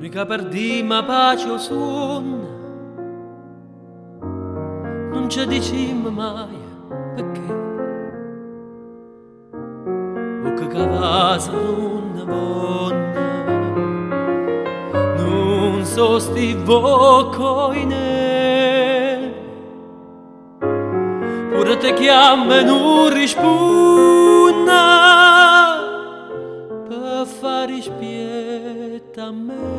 Mica perdimmo pace o sonno, non ci dicimmo mai perché. O che casa non buona, non so stivo coine. Pure te chiama e non risponda, per fare spietta a me.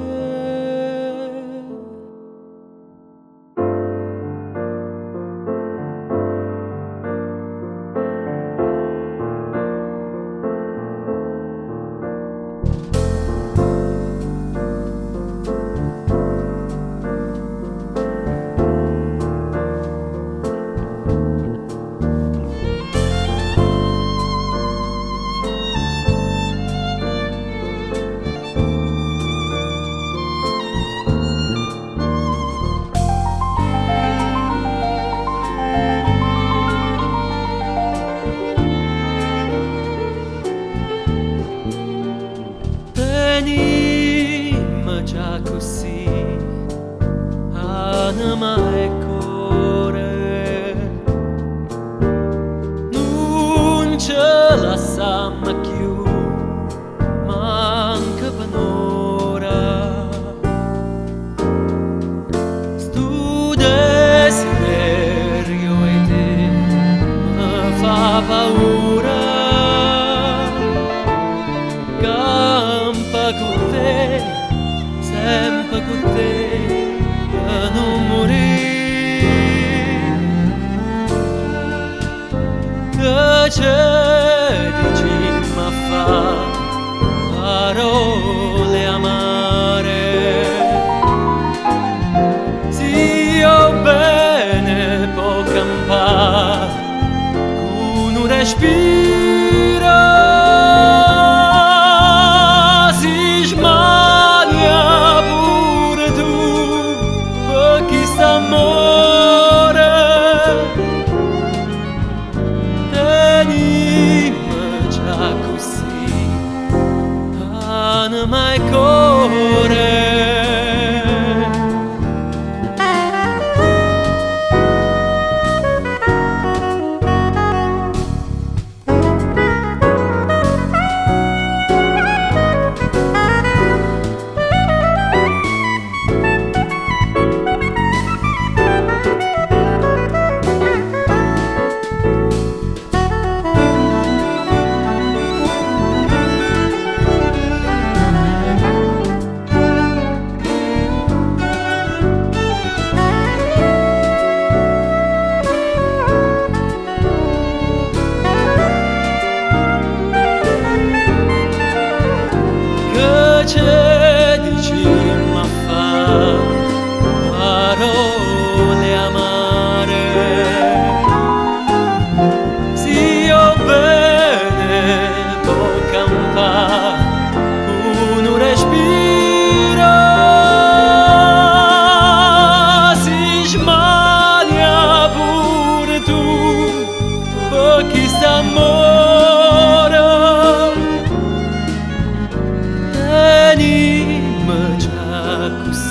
Venimmo già così, anima e cuore, non ce la lasciamo più, manca per un'ora. Sto desiderio e te mi fa paura. Con te, sempre con te, per non morire. Che c'è dici ma fa parole amare. Se io bene può campare con un respiro. Anima e cuore. C'è dicimmo a fa parole amare. Se io bene può campare con un respiro. Si sbaglia pure tu per chi sta amore. Venimmo già così.